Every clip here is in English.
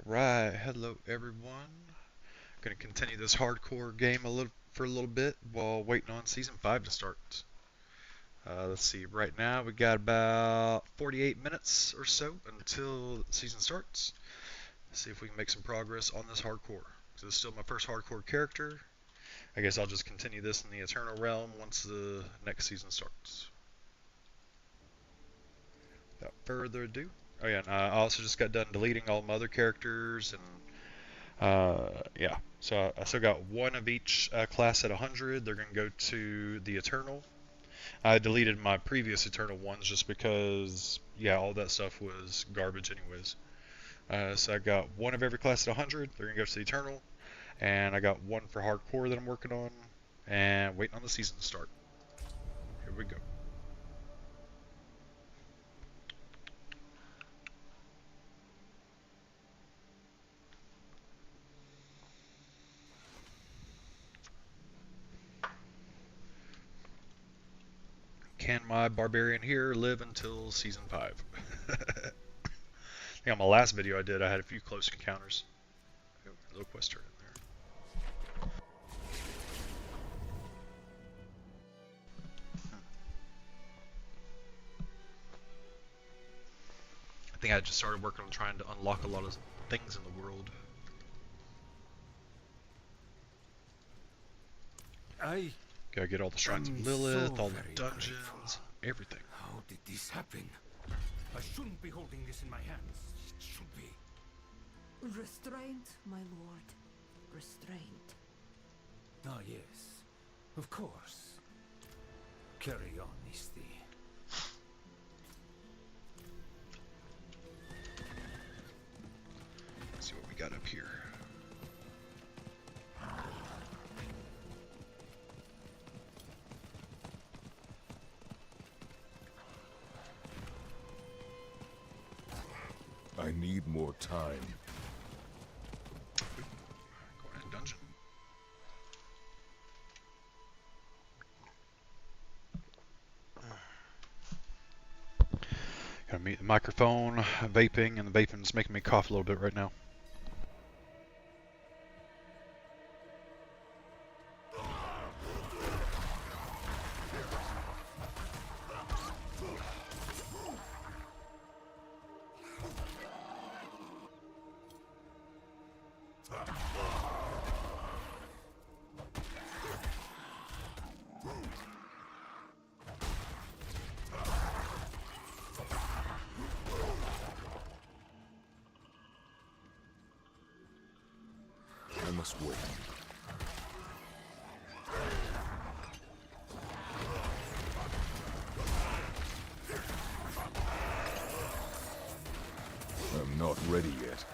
Alright, hello everyone. Gonna continue this hardcore game for a little bit while waiting on season 5 to start. Let's see, right now we got about 48 minutes or so until the season starts. Let's see if we can make some progress on this hardcore. So this is still my first hardcore character. I guess I'll just continue this in the Eternal Realm once the next season starts. Without further ado. Oh yeah, and I also just got done deleting all my other characters and yeah, so I still got one of each class at 100. They're going to go to the Eternal. I deleted my previous Eternal ones just because, yeah, all that stuff was garbage anyways. So I got one of every class at 100. They're going to go to the Eternal. And I got one for Hardcore that I'm working on. And waiting on the season to start. Here we go. Can my Barbarian here live until season 5? I think on my last video I had a few close encounters. Oh, little quester in there. I think I just started working on trying to unlock a lot of things in the world. Gotta get all the shrines of Lilith, all the dungeons, everything. How did this happen? I shouldn't be holding this in my hands. It should be. Restraint, my lord. Restraint. Ah, yes. Of course. Carry on, Misty. Let's see what we got up here. I need more time. Going in dungeon. Gotta mute the microphone, vaping, and the vaping's making me cough a little bit right now. I must wait. I'm not ready yet.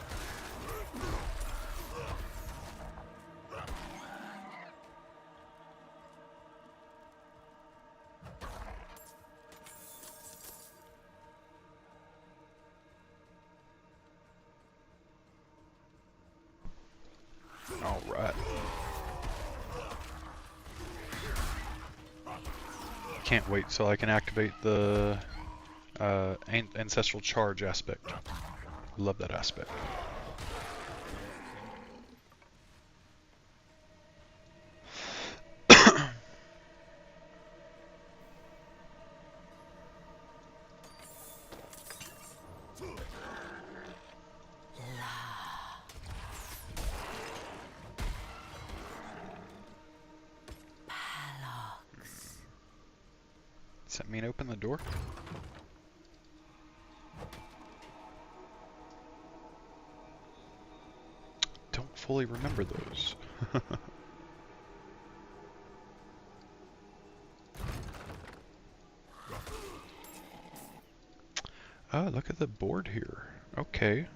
Alright. Can't wait till I can activate the ancestral charge aspect. Love that aspect. Does that mean open the door? Don't fully remember those. Oh, look at the board here. Okay.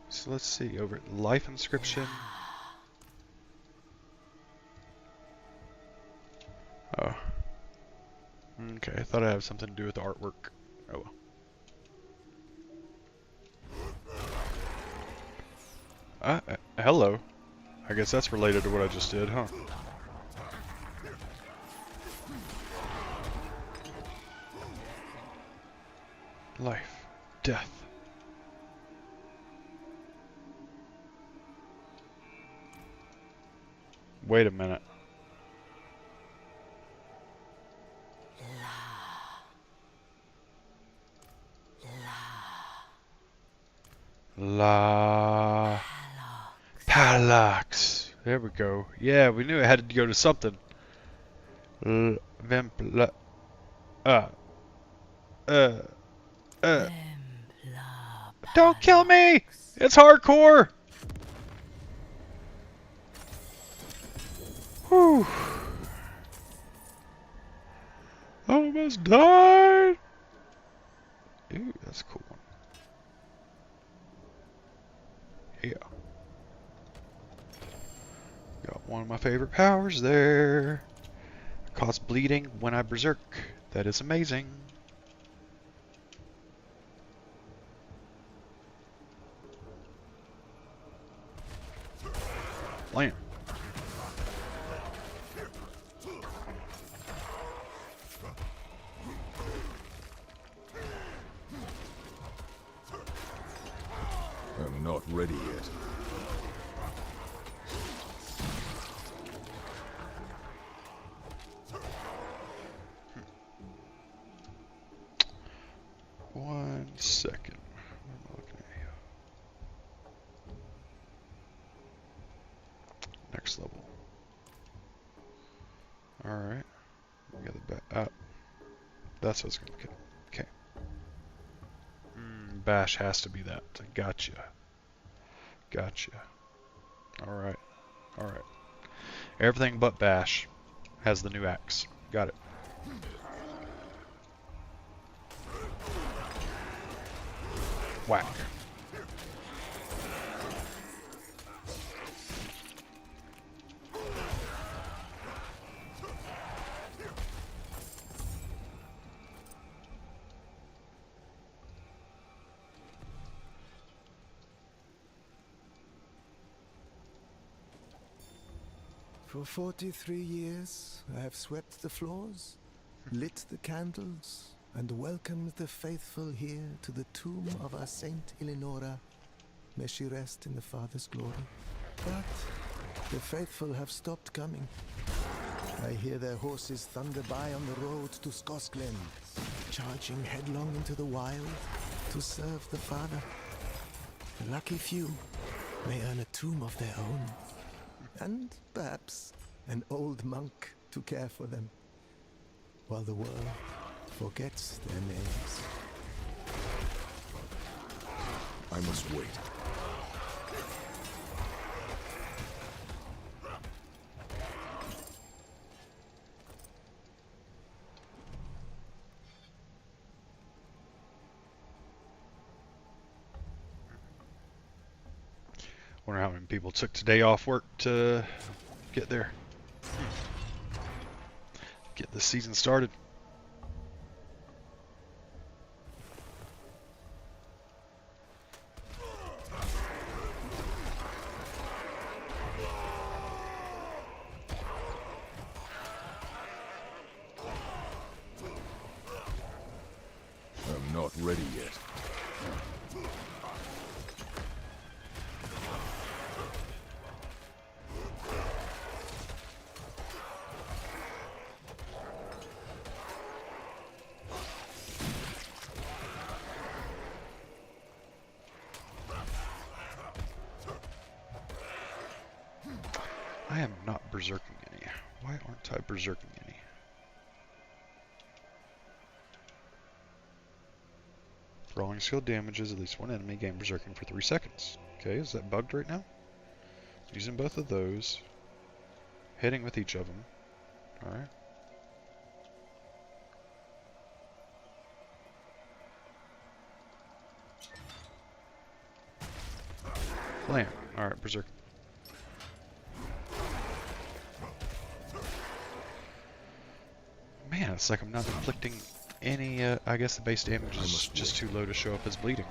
So let's see, over at life inscription. Oh. Okay, I thought it had something to do with the artwork. Oh well. Hello. I guess that's related to what I just did, huh? Life. Death. Wait a minute. La Palax. There we go. Yeah, we knew it had to go to something. Vamp. Uh. Uh. Uh. Don't kill me! It's hardcore! Whew. Almost died! Ooh, that's a cool one. Yeah. Got one of my favorite powers there. Cause bleeding when I berserk. That is amazing. Blam. I'm not ready yet. One second. What am I looking at here? Next level. Alright. We got the that's what I was going to look at. Okay. Bash has to be that. Gotcha. Gotcha. Alright. Alright. Everything but Bash has the new axe. Got it. Whack. For 43 years, I have swept the floors, lit the candles, and welcomed the faithful here to the tomb of our Saint Eleonora. May she rest in the Father's glory. But the faithful have stopped coming. I hear their horses thunder by on the road to Skosglen, charging headlong into the wild to serve the Father. The lucky few may earn a tomb of their own. And perhaps an old monk to care for them, while the world forgets their names. I must wait. Wonder how many people took today off work to get there. Get the season started. I'm not ready yet. I am not berserking any. Why aren't I berserking any? Brawling skill damages at least one enemy, gain berserking for 3 seconds. Okay, is that bugged right now? Using both of those. Hitting with each of them. Alright. Blam. Alright, berserk. Man, it's like I'm not inflicting any, I guess the base damage is just too low to show up as bleeding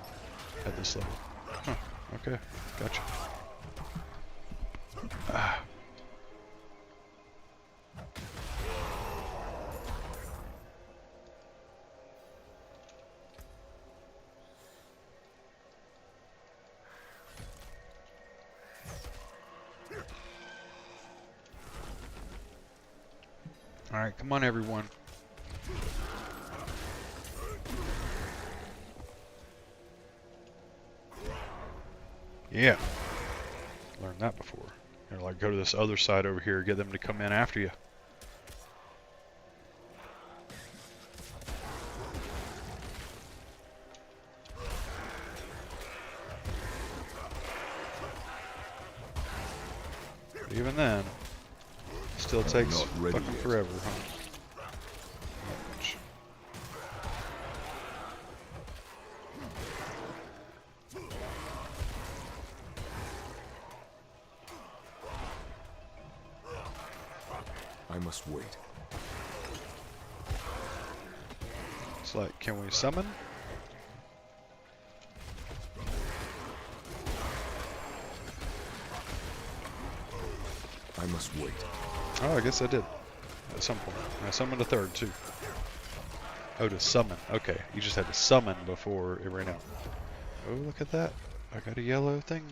at this level. Huh, okay, gotcha. Ah. Alright, come on everyone. Yeah. Learned that before. You're like, go to this other side over here, get them to come in after you. But even then, still takes not ready fucking yet. forever, huh? Ouch. I must wait. It's like, can we summon? I must wait. Oh, I guess I did. At some point. I summoned a third, too. Oh, to summon. Okay, you just had to summon before it ran out. Oh, look at that. I got a yellow thing.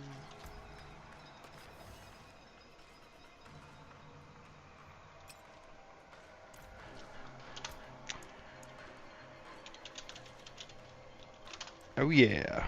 Oh, yeah.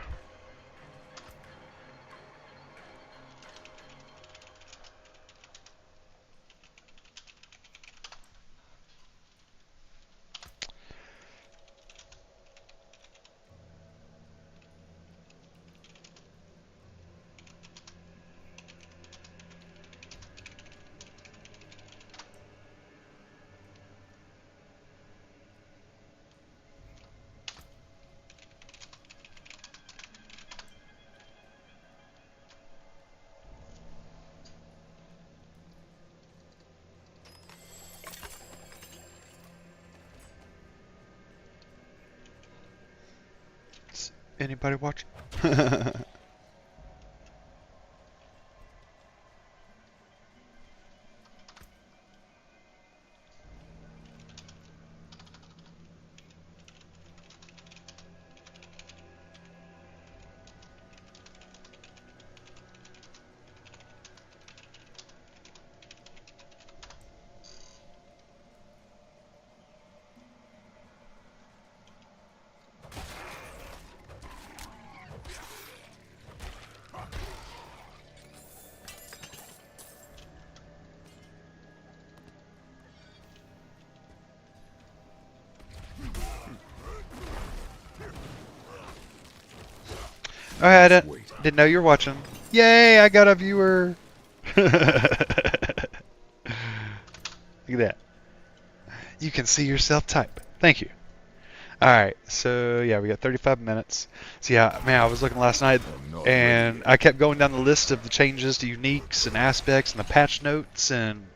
Anybody watching? Oh, I didn't know you were watching. Yay, I got a viewer. Look at that. You can see yourself type. Thank you. Alright, so yeah, we got 35 minutes. So yeah, man, I was looking last night and I kept going down the list of the changes to uniques and aspects and the patch notes, and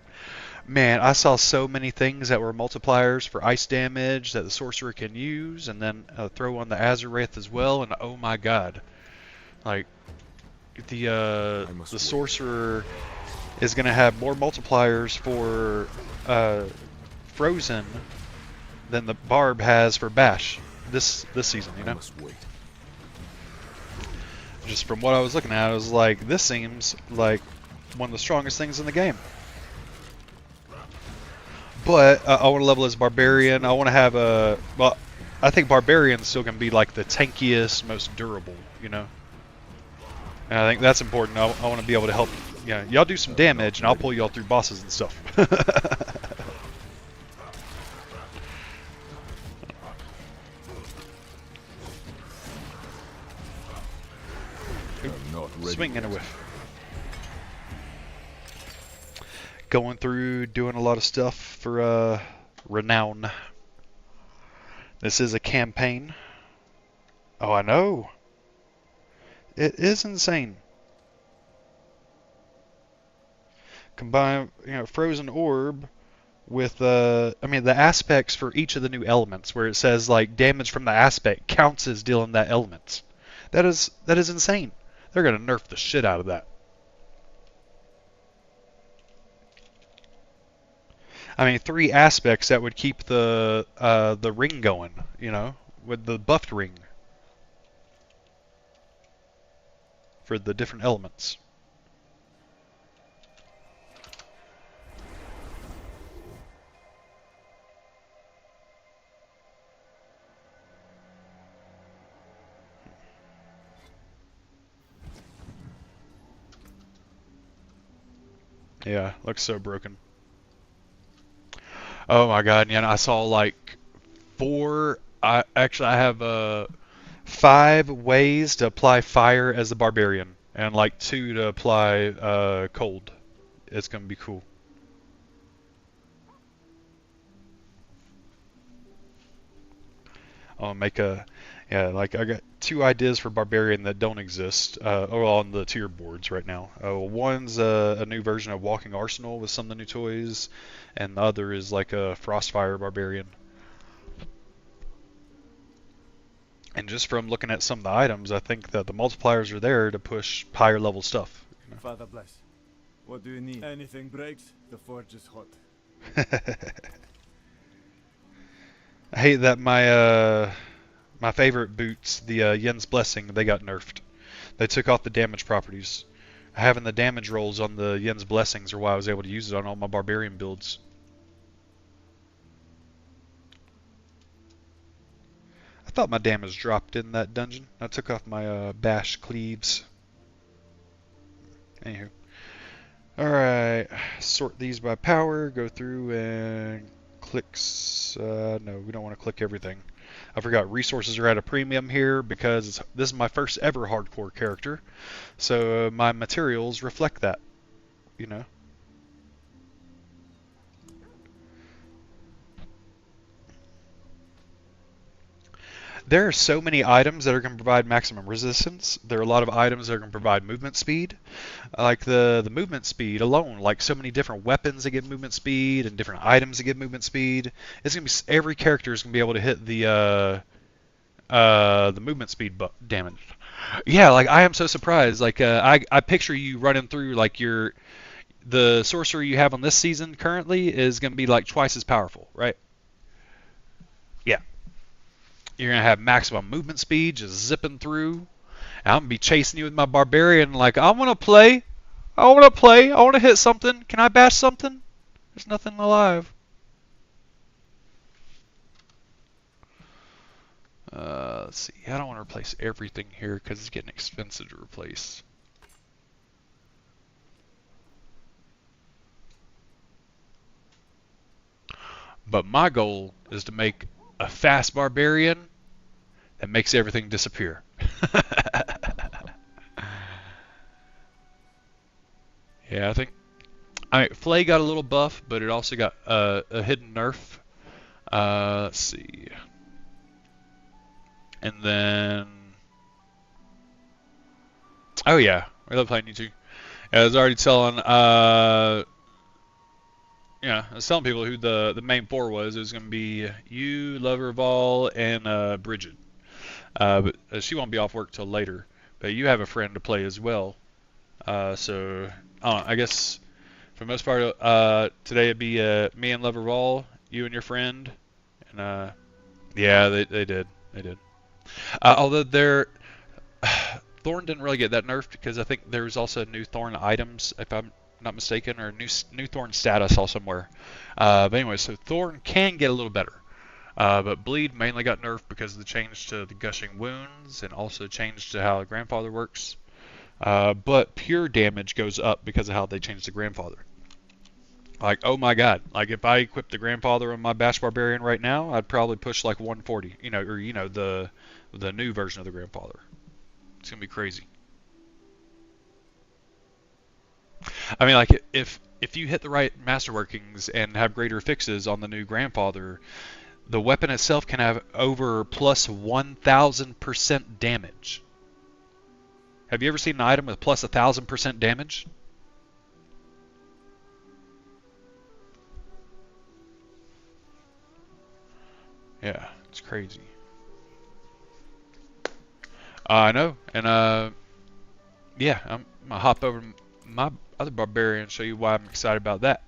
man, I saw so many things that were multipliers for ice damage that the sorcerer can use, and then throw on the Azereth as well, and oh my god. Like, the sorcerer is going to have more multipliers for Frozen than the Barb has for Bash this season, you know? Just from what I was looking at, I was like, this seems like one of the strongest things in the game. But I want to level as Barbarian. I want to have a... Well, I think Barbarian's still going to be like the tankiest, most durable, you know? And I think that's important. I want to be able to help, you know, y'all do some damage, and I'll pull y'all through bosses and stuff. Swing and a whiff. Going through, doing a lot of stuff for Renown. This is a campaign. Oh, I know. It is insane. Combine, you know, Frozen Orb with I mean, the aspects for each of the new elements, where it says like damage from the aspect counts as dealing that element. That is insane. They're gonna nerf the shit out of that. I mean, 3 aspects that would keep the ring going, you know, with the buffed ring for the different elements. Yeah, looks so broken. Oh my god, yeah, I saw like four. I have 5 ways to apply fire as the barbarian, and like 2 to apply cold. It's gonna be cool. I'll make a yeah, like I got 2 ideas for barbarian that don't exist on the tier boards right now. One's a new version of Walking Arsenal with some of the new toys, and the other is like a Frostfire barbarian. And just from looking at some of the items, I think that the multipliers are there to push higher level stuff. Father bless. What do you need? Anything breaks, the forge is hot. I hate that my favorite boots, the Yen's Blessing, they got nerfed. They took off the damage properties. Having the damage rolls on the Yen's Blessings are why I was able to use it on all my barbarian builds. I thought my damage dropped in that dungeon. I took off my bash cleaves. Anywho. Alright, sort these by power, go through and clicks. No, we don't want to click everything. I forgot resources are at a premium here because this is my first ever hardcore character. So my materials reflect that, you know. There are so many items that are going to provide maximum resistance. There are a lot of items that are going to provide movement speed. Like the movement speed alone, like so many different weapons that give movement speed and different items that give movement speed. It's going to be every character is going to be able to hit the movement speed damage. Yeah, like I am so surprised. Like I picture you running through like the sorcerer you have on this season currently is going to be like twice as powerful, right? Yeah. You're going to have maximum movement speed just zipping through. And I'm going to be chasing you with my barbarian like, I want to play. I want to play. I want to hit something. Can I bash something? There's nothing alive. Let's see. I don't want to replace everything here because it's getting expensive to replace. But my goal is to make a fast barbarian that makes everything disappear. Yeah, Flay got a little buff, but it also got a hidden nerf. Let's see. And then, oh yeah, we love playing you too. I was already telling, yeah, I was telling people who the main 4 was. It was going to be you, Lover of All, and Bridget. But she won't be off work till later. But you have a friend to play as well. So I guess for the most part, today it'd be me and Lover of All, you and your friend, and yeah, they did. Although Thorn didn't really get that nerfed because I think there was also new Thorn items, if I'm not mistaken, or new Thorn stat I saw somewhere. But anyway, so Thorn can get a little better. But Bleed mainly got nerfed because of the change to the gushing wounds and also change to how the grandfather works. But pure damage goes up because of how they changed the grandfather. Like, oh my god, like if I equip the grandfather on my Bash Barbarian right now, I'd probably push like 140, or the new version of the grandfather. It's gonna be crazy. I mean, like if you hit the right masterworkings and have greater fixes on the new grandfather, the weapon itself can have over plus 1,000% damage. Have you ever seen an item with plus 1,000% damage? Yeah, it's crazy. I know, and yeah, I'm gonna hop over to my other barbarian and show you why I'm excited about that.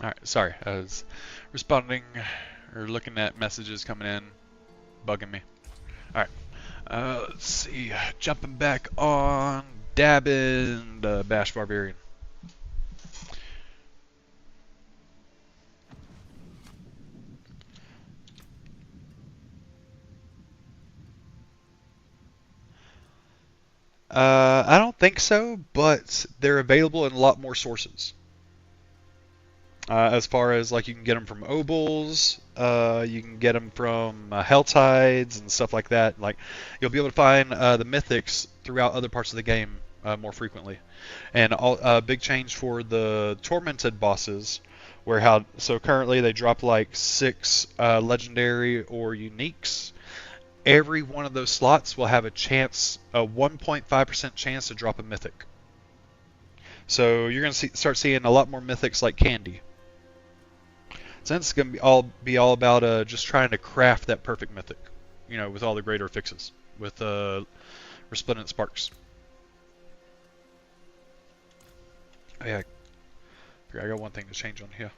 All right, sorry, I was responding or looking at messages coming in, bugging me. All right, let's see. Jumping back on Dabbin, Bash Barbarian. I don't think so, but they're available in a lot more sources. As far as like you can get them from Obols, you can get them from Helltides and stuff like that. Like you'll be able to find the mythics throughout other parts of the game more frequently. And a big change for the Tormented bosses, where so currently they drop like 6 legendary or uniques. Every one of those slots will have a 1.5% chance to drop a mythic. So you're going to start seeing a lot more mythics like candy. Since it's going to be all about just trying to craft that perfect mythic, with all the greater fixes, with Resplendent Sparks. Oh yeah, I got one thing to change on here.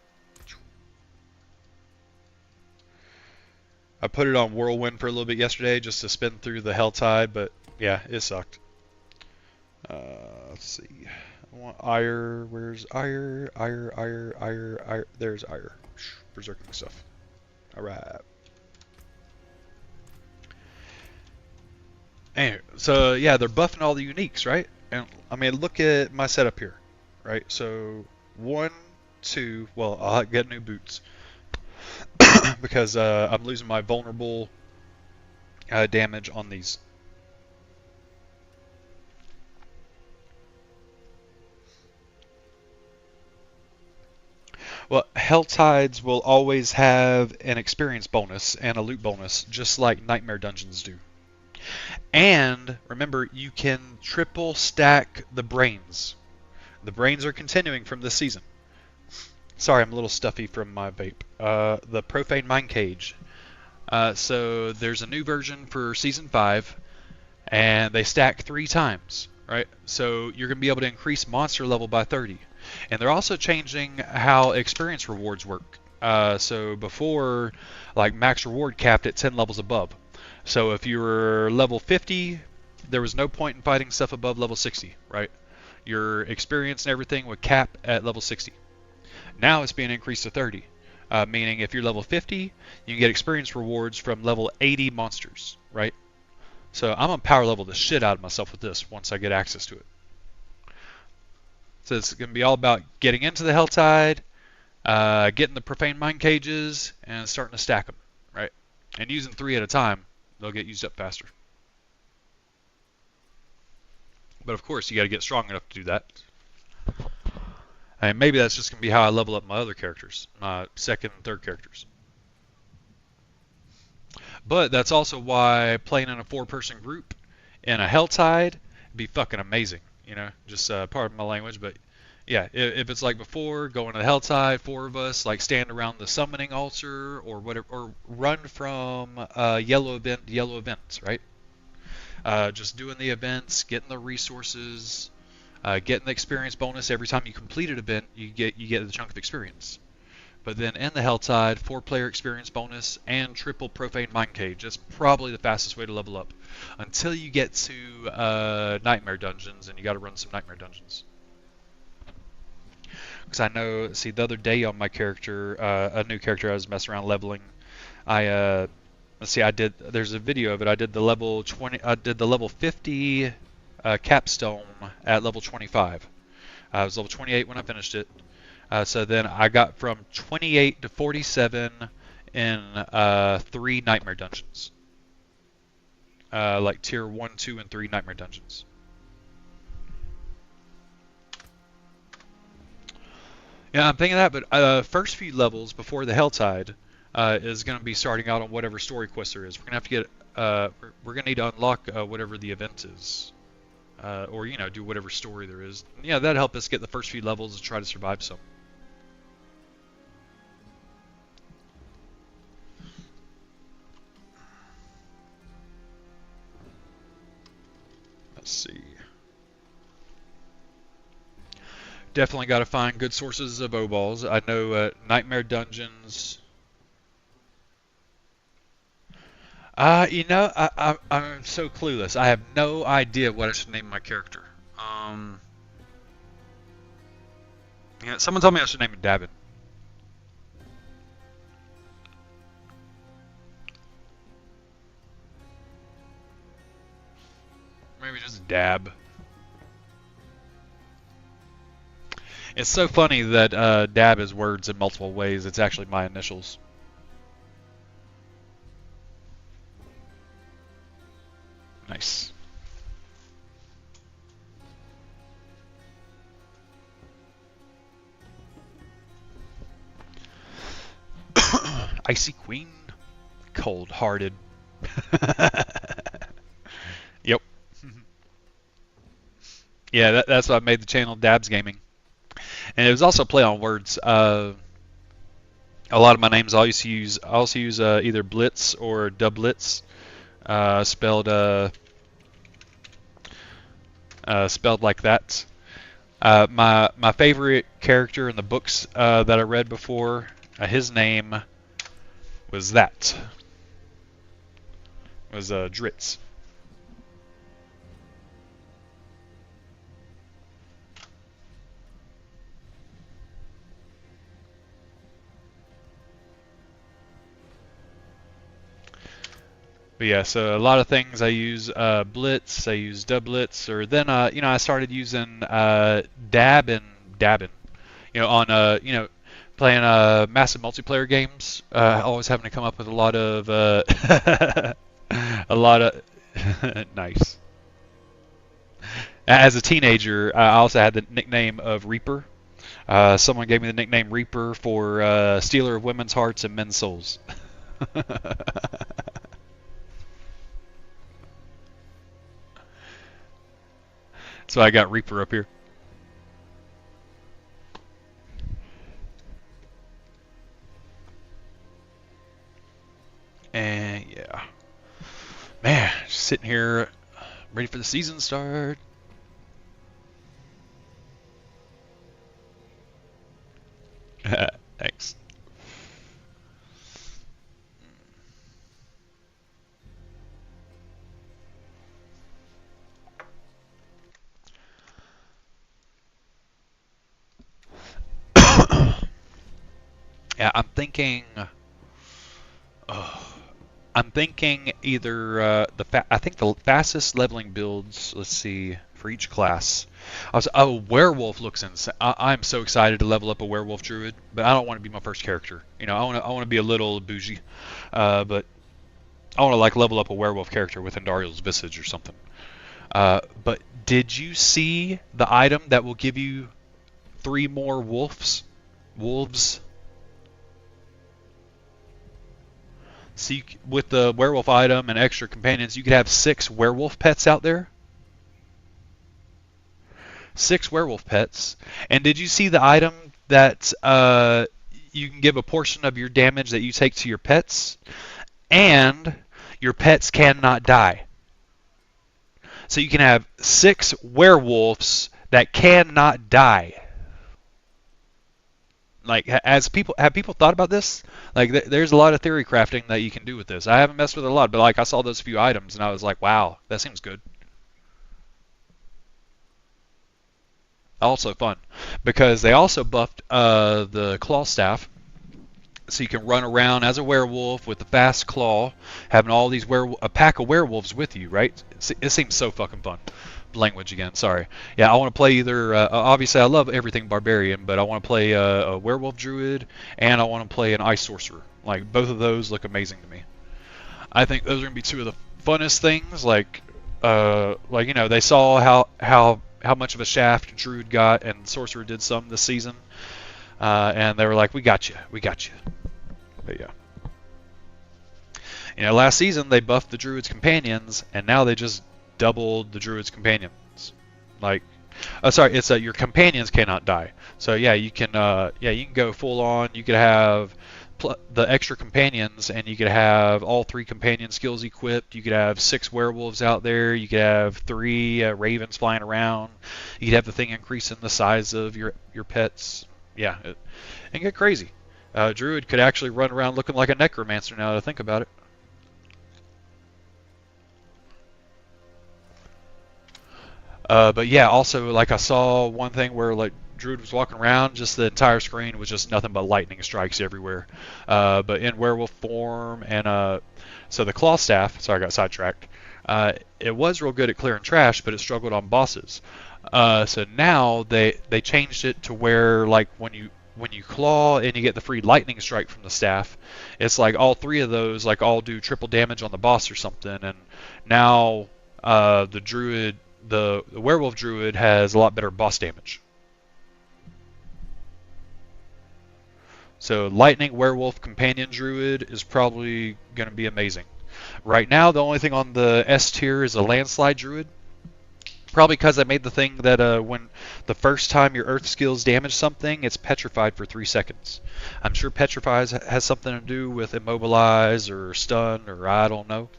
I put it on Whirlwind for a little bit yesterday just to spin through the Helltide, but yeah, it sucked. Let's see. I want Ire. Where's Ire? Ire. There's Ire. Berserking stuff. Alright. Anyway, so yeah, they're buffing all the uniques, right? And I mean, look at my setup here, right? So 1, 2. Well, I'll get new boots because I'm losing my vulnerable damage on these. Well, Helltides will always have an experience bonus and a loot bonus, just like Nightmare Dungeons do. And remember, you can triple stack the brains. The brains are continuing from this season. Sorry, I'm a little stuffy from my vape. The Profane Mind Cage. So there's a new version for Season 5, and they stack 3 times, right? So you're going to be able to increase monster level by 30. And they're also changing how experience rewards work. So before, like max reward capped at 10 levels above. So if you were level 50, there was no point in fighting stuff above level 60, right? Your experience and everything would cap at level 60. Now it's being increased to 30, meaning if you're level 50, you can get experience rewards from level 80 monsters, right? So I'm gonna power level the shit out of myself with this once I get access to it. So it's gonna be all about getting into the Helltide, getting the Profane Mind Cages, and starting to stack them, right? And using 3 at a time, they'll get used up faster. But of course, you got to get strong enough to do that. And maybe that's just going to be how I level up my other characters, my second and third characters. But that's also why playing in a 4-person group in a Helltide would be fucking amazing. Just pardon my language, but yeah, if it's like before, going to the Helltide, 4 of us, like stand around the summoning altar or whatever, or run from yellow event to yellow events, right? Just doing the events, getting the resources, getting the experience bonus every time you complete an event, you get the chunk of experience. But then in the Helltide, 4-player experience bonus and triple Profane Mind Cage. That's probably the fastest way to level up. Until you get to Nightmare Dungeons, and you got to run some Nightmare Dungeons. Because I know, the other day on my character, a new character I was messing around leveling, there's a video of it. I did the level 20. I did the level 50 capstone at level 25. I was level 28 when I finished it. So then I got from 28 to 47 in 3 Nightmare Dungeons. Like tier 1, 2, and 3 Nightmare Dungeons. Yeah, I'm thinking that, but first few levels before the Helltide is going to be starting out on whatever story quest there is. We're going to have to get, we're going to need to unlock whatever the event is. Or, do whatever story there is. Yeah, that'd help us get the first few levels and try to survive some. Let's see. Definitely got to find good sources of O-balls. I know Nightmare Dungeons. I'm so clueless. I have no idea what I should name my character. Someone told me I should name it Dabbin. Maybe just Dab. It's so funny that Dab is words in multiple ways. It's actually my initials. Nice. Icy Queen, cold-hearted. Yep. Yeah, that's why I made the channel Dabs Gaming, and it was also a play on words. A lot of my names I also use either Blitz or Dublitz, spelled like that. My favorite character in the books that I read before, his name was Dritz. But yeah, so a lot of things I use Blitz, I use Dublitz, or then I started using Dabbin, on playing massive multiplayer games. Always having to come up with a lot of nice. As a teenager, I also had the nickname of Reaper. Someone gave me the nickname Reaper for stealer of women's hearts and men's souls. So I got Reaper up here. And yeah. Man, just sitting here ready for the season to start. Thanks. Yeah, I'm thinking either I think the fastest leveling builds. Let's see, for each class. Werewolf looks insane. I'm so excited to level up a werewolf druid, but I don't want to be my first character. I want to be a little bougie, but I want to level up a werewolf character with Andariel's Visage or something. But did you see the item that will give you 3 more wolves? So with the werewolf item and extra companions, you could have 6 werewolf pets out there. 6 werewolf pets. And did you see the item that you can give a portion of your damage that you take to your pets, and your pets cannot die? So you can have 6 werewolves that cannot die. Have people thought about this? There's a lot of theory crafting that you can do with this. I haven't messed with it a lot, but I saw those few items and I was like, wow, that seems good. Also fun, because they also buffed the claw staff, so you can run around as a werewolf with the fast claw, having all these a pack of werewolves with you, right? It seems so fucking fun. Language again, sorry. Yeah, I want to play either, obviously I love everything barbarian, but I want to play a werewolf druid, and I want to play an ice sorcerer. Both of those look amazing to me. I think those are going to be 2 of the funnest things. They saw how much of a shaft druid got, and sorcerer did some this season, and they were like, we got you. But yeah. Last season they buffed the druid's companions, and now they just doubled the druid's companions. It's your companions cannot die. So yeah, you can go full on. You could have the extra companions, and you could have all 3 companion skills equipped. You could have 6 werewolves out there. You could have 3 ravens flying around. You could have the thing increasing the size of your pets. Yeah, and get crazy. Druid could actually run around looking like a necromancer now that I think about it. But yeah, also like I saw one thing where like Druid was walking around, just the entire screen was just nothing but lightning strikes everywhere. But in werewolf form, and so the claw staff. Sorry, I got sidetracked. It was real good at clearing trash, but it struggled on bosses. So now they changed it to where like when you claw and you get the free lightning strike from the staff, it's like all 3 of those like all do triple damage on the boss or something. And now the druid. The werewolf druid has a lot better boss damage. So lightning werewolf companion druid is probably going to be amazing. Right now the only thing on the S tier is a landslide druid. Probably because I made the thing that when the first time your earth skills damage something, it's petrified for 3 seconds. I'm sure petrify has something to do with immobilize or stun or I don't know.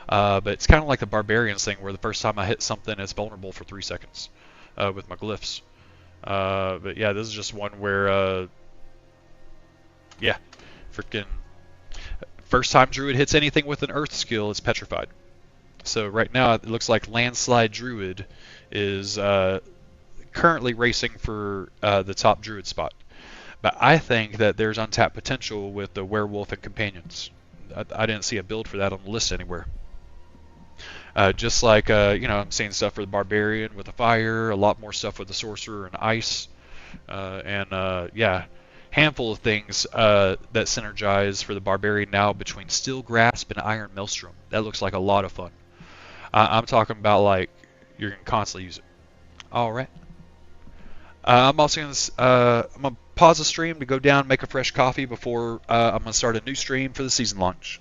But it's kind of like the Barbarians thing where the first time I hit something, it's vulnerable for 3 seconds with my glyphs. But yeah, this is just one where, yeah, freaking first time Druid hits anything with an Earth skill, it's petrified. So right now it looks like Landslide Druid is currently racing for the top Druid spot. But I think that there's untapped potential with the Werewolf and Companions. I didn't see a build for that on the list anywhere. Just like, I'm seeing stuff for the Barbarian with the Fire, a lot more stuff with the Sorcerer and Ice, yeah, handful of things that synergize for the Barbarian now between Steel Grasp and Iron Maelstrom. That looks like a lot of fun. I'm talking about, like, you're going to constantly use it. Alright. I'm also going to pause the stream to go down and make a fresh coffee before I'm going to start a new stream for the season launch.